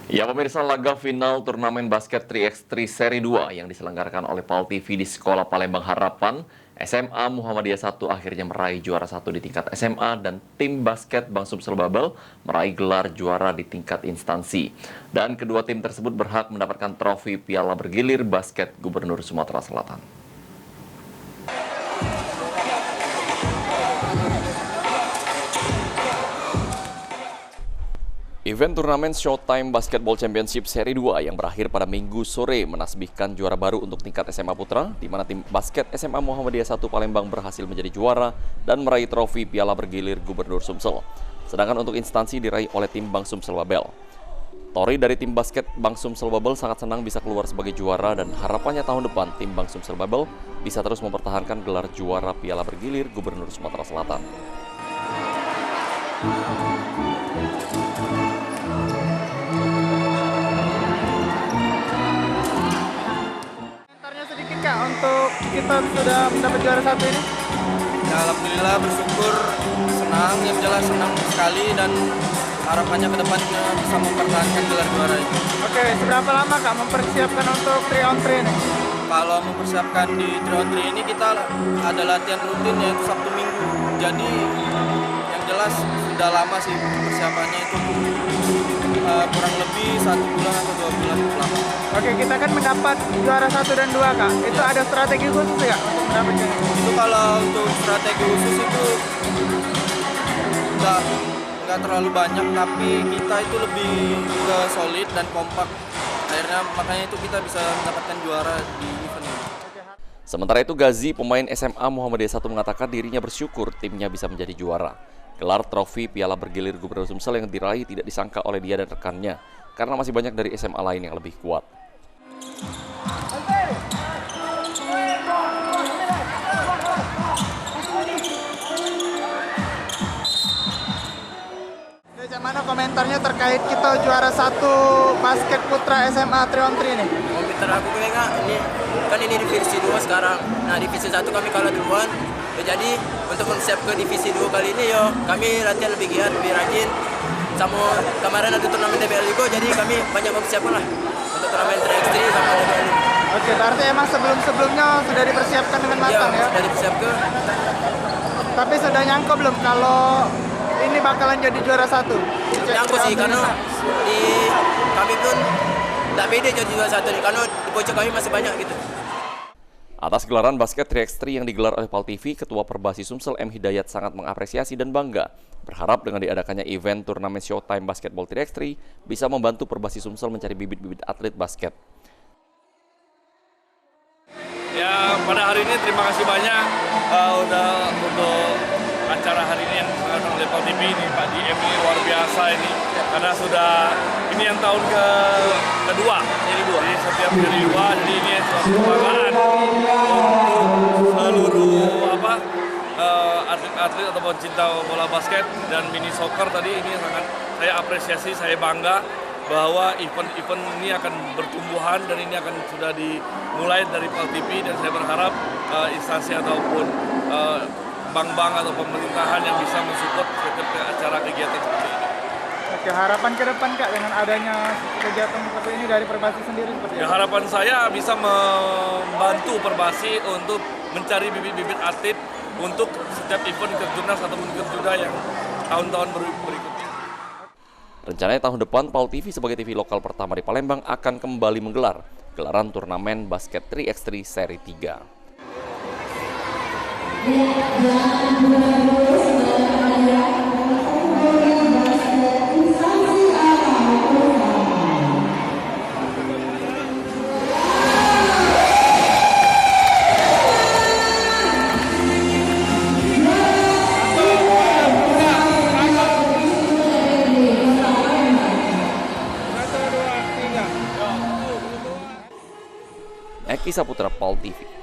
Ya pemirsa, laga final turnamen basket 3x3 seri 2 yang diselenggarakan oleh PAL TV di Sekolah Palembang Harapan, SMA Muhammadiyah 1 akhirnya meraih juara 1 di tingkat SMA dan tim basket Bang Sumsel Babel meraih gelar juara di tingkat instansi. Dan kedua tim tersebut berhak mendapatkan trofi Piala Bergilir Basket Gubernur Sumatera Selatan. Event turnamen Showtime Basketball Championship Seri 2 yang berakhir pada Minggu sore menasbihkan juara baru untuk tingkat SMA Putra, di mana tim basket SMA Muhammadiyah 1 Palembang berhasil menjadi juara dan meraih trofi Piala Bergilir Gubernur Sumsel. Sedangkan untuk instansi diraih oleh tim Bang Sumsel Babel. Tori dari tim basket Bang Sumsel Babel sangat senang bisa keluar sebagai juara dan harapannya tahun depan tim Bang Sumsel Babel bisa terus mempertahankan gelar juara Piala Bergilir Gubernur Sumatera Selatan. Untuk kita sudah mendapat juara satu ini? Ya, alhamdulillah bersyukur, senang, yang jelas senang sekali dan harapannya ke depannya bisa mempertahankan gelar juara itu. Oke, seberapa lama Kak mempersiapkan untuk 3-on-3 ini? Kalau mempersiapkan di 3-on-3 ini kita ada latihan rutin yaitu Sabtu Minggu. Jadi yang jelas sudah lama sih persiapannya itu kurang lebih 1 bulan atau 2 bulan lama. Oke, kita kan mendapat juara 1 dan 2 Kak. Itu ada strategi khusus ya untuk mendapatkan? Itu kalau untuk strategi khusus itu nggak terlalu banyak, tapi kita itu lebih ke solid dan kompak. Akhirnya makanya itu kita bisa mendapatkan juara di event ini. Sementara itu Gazi, pemain SMA Muhammadiyah 1 mengatakan dirinya bersyukur timnya bisa menjadi juara. Gelar trofi Piala Bergilir Gubernur Sumsel yang diraih tidak disangka oleh dia dan rekannya, karena masih banyak dari SMA lain yang lebih kuat. Bagaimana komentarnya terkait kita juara 1 basket putra SMA 3-on-3 ini? Komentar aku ini divisi 2 sekarang. Nah, divisi 1 kami kalah duluan. Jadi untuk konsep ke divisi 2 kali ini kami latihan lebih giat, lebih rajin. Sama kemarin ada turnamen DBL juga, jadi kami banyak mempersiapkan lah untuk turnamen 3x3 sama DBL. Oke, berarti emang sebelum-sebelumnya sudah dipersiapkan dengan matang ya? Sudah dipersiapkan. Tapi sudah nyangka belum kalau ini bakalan jadi juara 1? Nyangka sih, karena kami pun tidak pede jadi juara 1 nih, karena di pojok kami masih banyak gitu. Atas gelaran basket 3x3 yang digelar oleh PAL TV, Ketua Perbasi Sumsel M. Hidayat sangat mengapresiasi dan bangga. Berharap dengan diadakannya event turnamen Showtime Basketball 3x3 bisa membantu Perbasi Sumsel mencari bibit-bibit atlet basket. Ya, pada hari ini terima kasih banyak udah untuk acara hari ini yang diselenggarakan oleh PAL TV ini, Pak DM ini luar biasa ini, karena sudah ini yang tahun kedua, jadi setiap hari 2, jadi ini suatu kebanggaan untuk seluruh atlet-atlet ataupun cinta bola basket dan mini soccer tadi. Ini sangat saya apresiasi, saya bangga bahwa event-event ini akan bertumbuhan dan ini akan sudah dimulai dari PAL TV, dan saya berharap instansi ataupun bank-bank atau pemerintahan yang bisa mensupport setiap acara kegiatan seperti ini. Oke, harapan ke depan Kak dengan adanya kegiatan seperti ini dari Perbasi sendiri seperti apa? Ya, harapan saya bisa membantu Perbasi untuk mencari bibit-bibit atlet untuk setiap event Kerjurnas ataupun Kerjuda yang tahun-tahun berikutnya. Rencananya tahun depan PAL TV sebagai TV lokal pertama di Palembang akan kembali menggelar gelaran turnamen basket 3x3 seri 3. Eki Saputra, PAL TV.